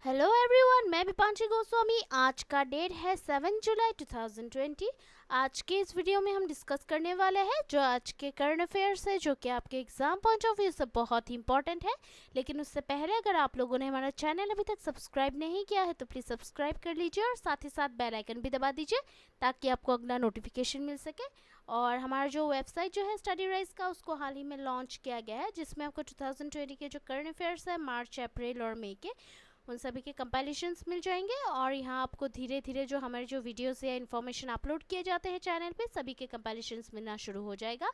Hello everyone, मैं विपांशी गोस्वामी। आज का डेट है 7 जुलाई 2020। आज के इस वीडियो में हम डिस्कस करने वाले हैं जो आज के करंट अफेयर्स है, जो कि आपके एग्जाम पॉइंट ऑफ व्यू से बहुत ही इंपॉर्टेंट है। लेकिन उससे पहले अगर आप लोगों ने हमारा चैनल अभी तक सब्सक्राइब नहीं किया है तो प्लीज़ सब्सक्राइब कर लीजिए और साथ ही साथ बेल आइकन भी दबा दीजिए ताकि आपको अगला नोटिफिकेशन मिल सके। और हमारा जो वेबसाइट जो है स्टडी राइज का, उसको हाल ही में लॉन्च किया गया है, जिसमें आपको 2020 के जो करंट अफेयर्स है मार्च, अप्रैल और मई के, उन सभी के कंपाइलेशंस मिल जाएंगे। और यहाँ आपको धीरे धीरे जो हमारे जो वीडियोस या इन्फॉर्मेशन अपलोड किए जाते हैं चैनल पे, सभी के कंपाइलेशंस मिलना शुरू हो जाएगा।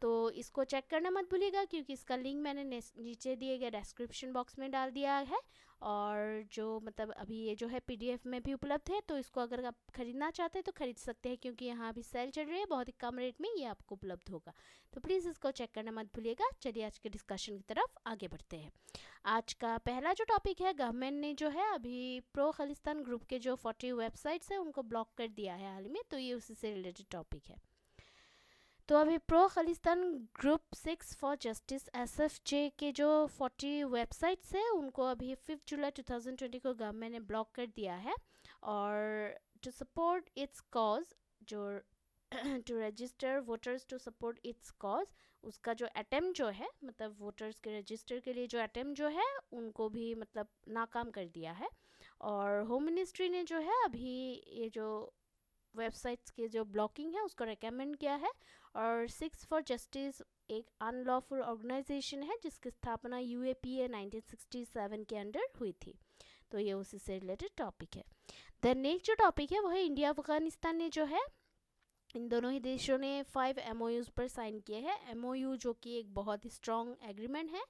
तो इसको चेक करना मत भूलिएगा, क्योंकि इसका लिंक मैंने नीचे दिए गए डिस्क्रिप्शन बॉक्स में डाल दिया है। और जो मतलब अभी ये जो है पीडीएफ में भी उपलब्ध है, तो इसको अगर आप खरीदना चाहते हैं तो खरीद सकते हैं, क्योंकि यहाँ अभी सेल चल रही है, बहुत ही कम रेट में ये आपको उपलब्ध होगा। तो प्लीज़ इसको चेक करना मत भूलिएगा। चलिए आज के डिस्कशन की तरफ आगे बढ़ते हैं। आज का पहला जो टॉपिक है, गवर्नमेंट ने जो है अभी प्रो खालिस्तान ग्रुप के जो 40 वेबसाइट्स हैं उनको ब्लॉक कर दिया है हाल में, तो ये उसी से रिलेटेड टॉपिक है। तो अभी pro Khalistan group 6 for justice SFJ के जो 40 वेबसाइट्स हैं उनको अभी 5 जुलाई 2020 को गवर्नमेंट ने ब्लॉक कर दिया है। और टू सपोर्ट इट्स कॉज, जो to register voters to support its cause, उसका जो अटेम्प्ट जो है, मतलब वोटर्स के रजिस्टर के लिए जो अटेम्प्ट जो है उनको भी मतलब नाकाम कर दिया है। और होम मिनिस्ट्री ने जो है अभी ये जो वेबसाइट्स के जो ब्लॉकिंग है उसको रेकमेंड किया है। और 6 फॉर जस्टिस एक अनलॉफुल ऑर्गेनाइजेशन है जिसकी स्थापना यूएपीए 1967 के अंडर हुई थी। तो ये उसी से रिलेटेड टॉपिक है। देन नेक्स्ट जो टॉपिक है वो है इंडिया अफगानिस्तान ने जो है, इन दोनों ही देशों ने 5 एमओयूज पर साइन किए हैं। एमओयू जो कि एक बहुत ही स्ट्रॉन्ग एग्रीमेंट है,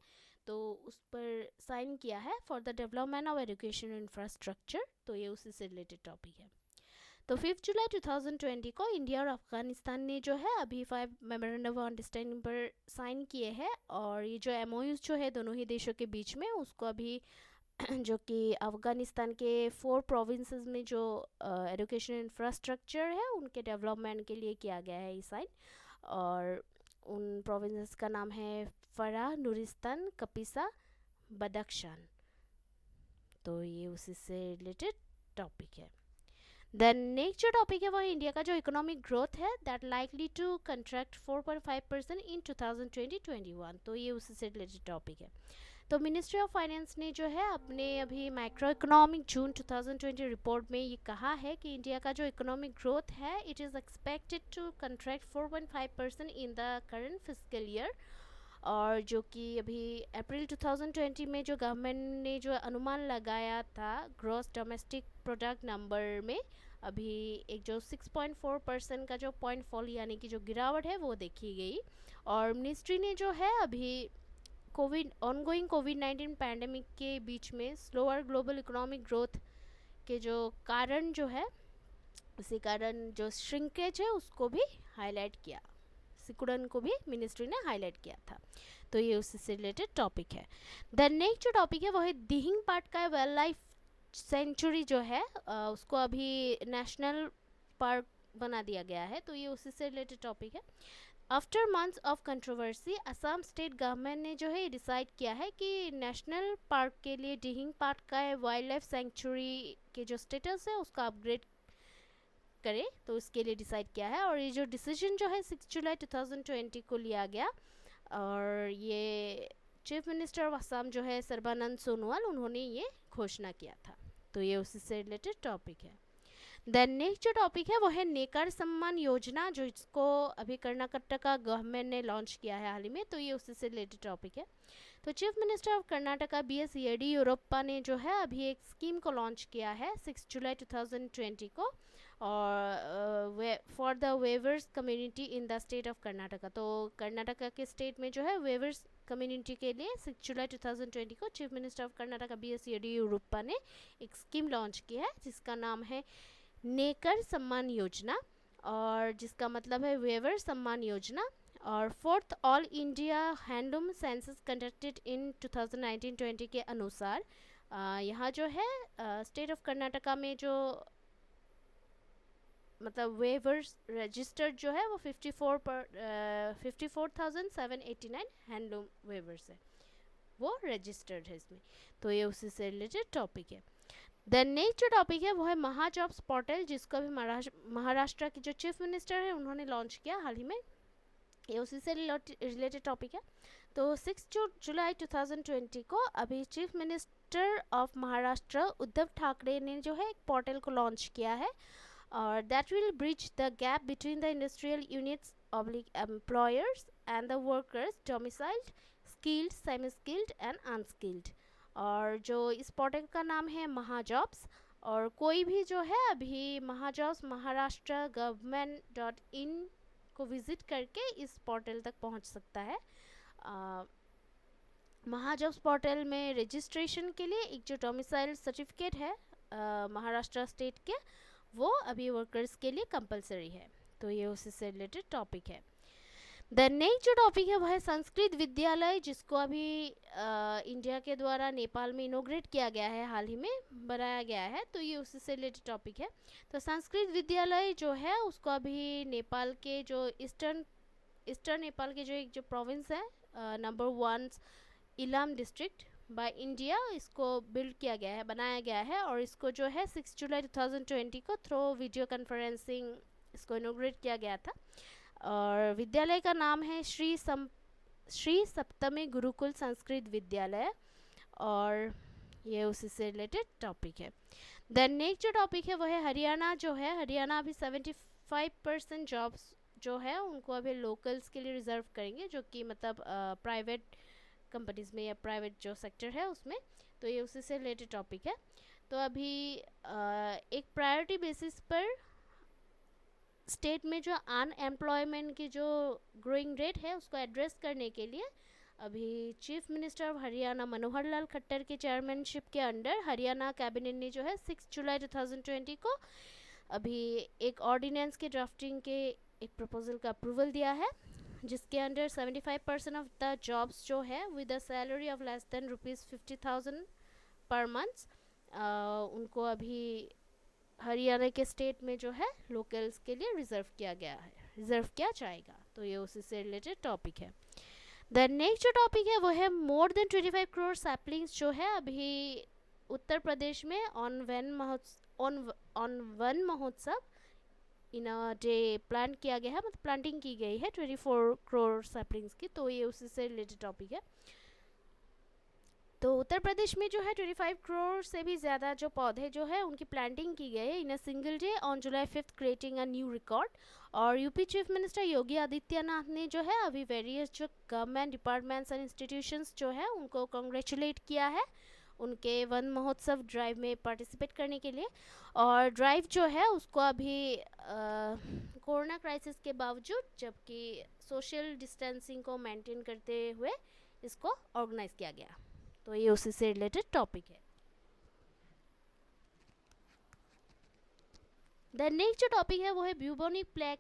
तो उस पर साइन किया है for the development of education infrastructure. तो ये उसी से रिलेटेड टॉपिक है। तो 5 जुलाई 2020 को इंडिया और अफगानिस्तान ने जो है अभी 5 मेमोरेंडम ऑफ अंडरस्टैंडिंग पर साइन किए हैं। और ये जो एमओयूज जो है दोनों ही देशों के बीच में, उसको अभी जो कि अफगानिस्तान के 4 प्रोविंसेस में जो एजुकेशन इंफ्रास्ट्रक्चर है उनके डेवलपमेंट के लिए किया गया है ये साइन। और उन प्रोविंसेस का नाम है फराह, नूरिस्तान, कपिसा, बदख्शान। तो ये उसी से रिलेटेड टॉपिक है। देन नेक्स्ट जो टॉपिक है वो है इंडिया का जो इकोनॉमिक ग्रोथ है, दैट लाइकली टू कंट्रैक्ट 4.5% इन 2020-21। तो ये उसी से रिलेटेड टॉपिक है। तो मिनिस्ट्री ऑफ फाइनेंस ने जो है अपने अभी माइक्रो इकोनॉमिक जून 2020 रिपोर्ट में ये कहा है कि इंडिया का जो इकोनॉमिक ग्रोथ है, it is expected to contract 4.5% in the current physical year. और जो कि अभी अप्रैल 2020 में जो गवर्नमेंट ने जो अनुमान लगाया था ग्रॉस डोमेस्टिक प्रोडक्ट नंबर में, अभी एक जो 6.4% का जो पॉइंट फॉल यानी कि जो गिरावट है वो देखी गई। और मिनिस्ट्री ने जो है अभी कोविड-19 पैंडेमिक के बीच में स्लोअर ग्लोबल इकोनॉमिक ग्रोथ के जो कारण जो है, उसी कारण जो श्रिंकेज है उसको भी हाईलाइट किया, सिकुड़न को भी मिनिस्ट्री ने हाईलाइट किया था। तो ये उससे से रिलेटेड टॉपिक है। द नेक्स्ट जो टॉपिक है वो है दिहिंग पाट का वाइल्ड लाइफ सेंचुरी जो है, उसको अभी नेशनल पार्क बना दिया गया है। तो ये उसी से रिलेटेड टॉपिक है। After months of controversy, Assam state government ने जो है डिसाइड किया है कि नेशनल पार्क के लिए दिहिंग पाट का वाइल्ड लाइफ सेंचुरी के जो स्टेटस है उसका अपग्रेड करे, तो इसके लिए डिसाइड किया है। और ये जो डिसीजन जो है 6 जुलाई 2020 को लिया गया। और ये चीफ मिनिस्टर ऑफ असम जो है सर्बानंद सोनोवाल, उन्होंने ये घोषणा किया था। तो ये उसी से रिलेटेड टॉपिक है। देन नेक्स्ट जो टॉपिक है वो है नेकर सम्मान योजना, जो इसको अभी कर्नाटक गवर्नमेंट ने लॉन्च किया है हाल ही में। तो ये उसी से रिलेटेड टॉपिक है। तो chief minister of Karnataka BS Yediyurappa ने जो है अभी एक स्कीम को लॉन्च किया है 6 जुलाई 2020 को, और for the weavers community in the state of Karnataka. तो कर्नाटका के स्टेट में जो है वेवर्स कम्युनिटी के लिए 6 जुलाई 2020 को chief minister of Karnataka BS Yediyurappa ने एक स्कीम लॉन्च की है जिसका नाम है नेकर सम्मान योजना, और जिसका मतलब है वेवर सम्मान योजना। और fourth all India handloom census conducted in 2019-20 के अनुसार यहाँ जो है स्टेट ऑफ कर्नाटका में जो मतलब वेवर्स रजिस्टर्ड जो है वो 54,789 हैंडलूम वेवर्स है। वो रजिस्टर्ड है इसमें। तो ये उसी से रिलेटेड टॉपिक है। देन नेक्स्ट जो टॉपिक है वो है महाजॉब्स पोर्टल, जिसको अभी महाराष्ट्र के जो चीफ मिनिस्टर है उन्होंने लॉन्च किया हाल ही में। ये उसी से रिलेटेड टॉपिक है। तो 6 जुलाई 2020 को अभी chief minister of Maharashtra Uddhav Thackeray ने जो है एक पोर्टल को लॉन्च किया है, और that will bridge the gap between the industrial units oblique employers and the workers domiciled, skilled, semi skilled and unskilled. और जो इस पोर्टल का नाम है महाजॉब्स, और कोई भी जो है अभी MahaJobs Maharashtra government dot in को विज़िट करके इस पोर्टल तक पहुंच सकता है। महाजॉब्स पोर्टल में रजिस्ट्रेशन के लिए एक जो डोमिसाइल सर्टिफिकेट है महाराष्ट्र स्टेट के, वो अभी वर्कर्स के लिए कंपलसरी है। तो ये उसी से रिलेटेड टॉपिक है। देन नेक्स्ट जो टॉपिक है वो है संस्कृत विद्यालय, जिसको अभी इंडिया के द्वारा नेपाल में इनोग्रेट किया गया है, हाल ही में बनाया गया है। तो ये उसी से रिलेटेड टॉपिक है। तो संस्कृत विद्यालय जो है उसको अभी नेपाल के जो ईस्टर्न नेपाल के जो एक जो प्रोविंस है number 1 Ilam district by India, इसको बिल्ड किया गया है, बनाया गया है। और इसको जो है 6 जुलाई 2020 को थ्रू वीडियो कॉन्फ्रेंसिंग इसको इनोग्रेट किया गया था। और विद्यालय का नाम है श्री सप्तमी गुरुकुल संस्कृत विद्यालय, और ये उसी से रिलेटेड टॉपिक है। देन नेक्स्ट जो टॉपिक है वो है हरियाणा जो है, हरियाणा अभी 75% जॉब्स जो है उनको अभी लोकल्स के लिए रिजर्व करेंगे, जो कि मतलब प्राइवेट कंपनीज में या प्राइवेट जो सेक्टर है उसमें। तो ये उसी से रिलेटेड टॉपिक है। तो अभी एक प्रायोरिटी बेसिस पर स्टेट में जो अनएम्प्लॉयमेंट की जो ग्रोइंग रेट है उसको एड्रेस करने के लिए अभी chief minister of Haryana Manohar Lal Khattar के चेयरमैनशिप के अंडर हरियाणा कैबिनेट ने जो है 6 जुलाई 2020 को अभी एक ऑर्डिनेंस के ड्राफ्टिंग के एक प्रपोजल का अप्रूवल दिया है, जिसके अंडर 75% ऑफ द जॉब्स जो है with a salary of less than ₹50,000 per month उनको अभी हरियाणा के स्टेट में जो है लोकल्स के लिए रिजर्व किया जाएगा। तो ये उसी से रिलेटेड टॉपिक है। देन नेक्स्ट जो टॉपिक है वो है मोर देन 25 करोड़ सैपलिंग्स जो है अभी उत्तर प्रदेश में ऑन वन महोत्सव इन अ डे प्लान किया गया है, मतलब प्लांटिंग की गई है 24 करोड़ सैपलिंग्स की। तो ये उसी से रिलेटेड टॉपिक है। तो उत्तर प्रदेश में जो है 25 करोड़ से भी ज़्यादा जो पौधे जो है उनकी प्लांटिंग की गई है in a single day on July 5 creating a new record. और UP chief minister Yogi Adityanath ने जो है अभी वेरियस जो गवर्नमेंट डिपार्टमेंट्स एंड इंस्टीट्यूशंस जो है उनको कॉन्ग्रेचुलेट किया है उनके वन महोत्सव ड्राइव में पार्टिसिपेट करने के लिए। और ड्राइव जो है उसको अभी कोरोना क्राइसिस के बावजूद, जबकि सोशल डिस्टेंसिंग को मेंटेन करते हुए इसको ऑर्गेनाइज किया गया। तो ये उसी से रिलेटेड टॉपिक है। द नेक्स्ट जो टॉपिक है वो है ब्यूबोनिक प्लेग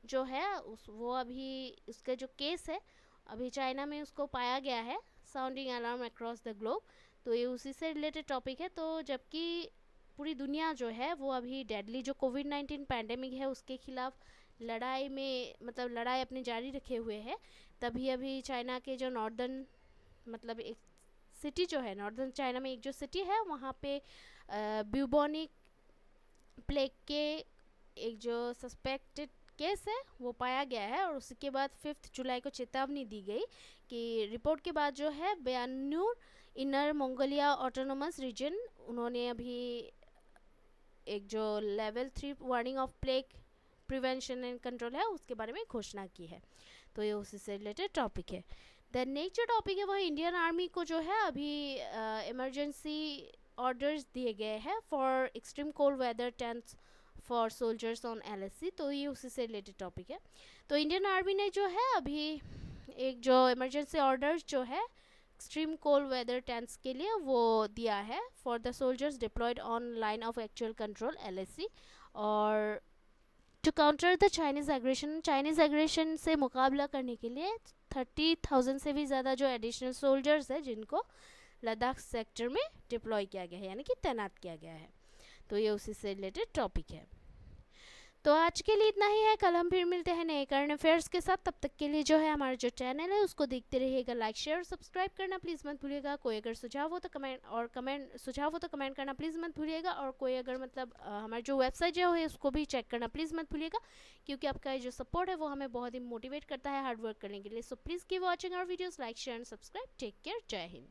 जो है वो अभी उसका जो केस है अभी चाइना में उसको पाया गया है, sounding alarm across the globe. तो ये उसी से रिलेटेड टॉपिक है। तो जबकि पूरी दुनिया जो है वो अभी डेडली जो कोविड-19 पैंडेमिक है उसके खिलाफ लड़ाई में मतलब लड़ाई अपनी जारी रखे हुए है, तभी अभी चाइना के जो नॉर्दर्न मतलब एक सिटी जो है नॉर्दर्न चाइना में एक जो सिटी है वहाँ पे ब्यूबोनिक प्लेग के एक जो सस्पेक्टेड केस है वो पाया गया है। और उसके बाद 5 जुलाई को चेतावनी दी गई कि रिपोर्ट के बाद जो है बयानूर इनर मंगोलिया ऑटोनोमस रीजन उन्होंने अभी एक जो level 3 warning of plague prevention and control है उसके बारे में घोषणा की है। तो ये उसी से रिलेटेड टॉपिक है। द नेक्स्ट जो टॉपिक है वो इंडियन आर्मी को जो है अभी इमरजेंसी ऑर्डर्स दिए गए हैं for extreme cold weather tents for soldiers on LSC। तो ये उसी से रिलेटेड टॉपिक है। तो इंडियन आर्मी ने जो है अभी एक जो इमरजेंसी ऑर्डर्स जो है एक्सट्रीम कोल्ड वेदर टेंट्स के लिए वो दिया है for the soldiers deployed on line of actual control LSC। और to counter the Chinese aggression से मुकाबला करने के लिए 30,000 से भी ज़्यादा जो एडिशनल सोल्जर्स है जिनको लद्दाख सेक्टर में डिप्लॉय किया गया है यानी कि तैनात किया गया है। तो ये उसी से रिलेटेड टॉपिक है। तो आज के लिए इतना ही है, कल हम फिर मिलते हैं नए करंट अफेयर्स के साथ। तब तक के लिए जो है हमारा जो चैनल है उसको देखते रहिएगा, लाइक शेयर सब्सक्राइब करना प्लीज़ मत भूलिएगा। कोई अगर सुझाव हो तो कमेंट करना प्लीज़ मत भूलिएगा। और कोई अगर मतलब हमारी जो वेबसाइट जो है उसको भी चेक करना प्लीज़ मत भूलिएगा, क्योंकि आपका जो सपोर्ट है वो हमें बहुत ही मोटिवेट करता है हार्ड वर्क करने के लिए। So please keep watching our videos, like share and subscribe. Take care, जय हिंद।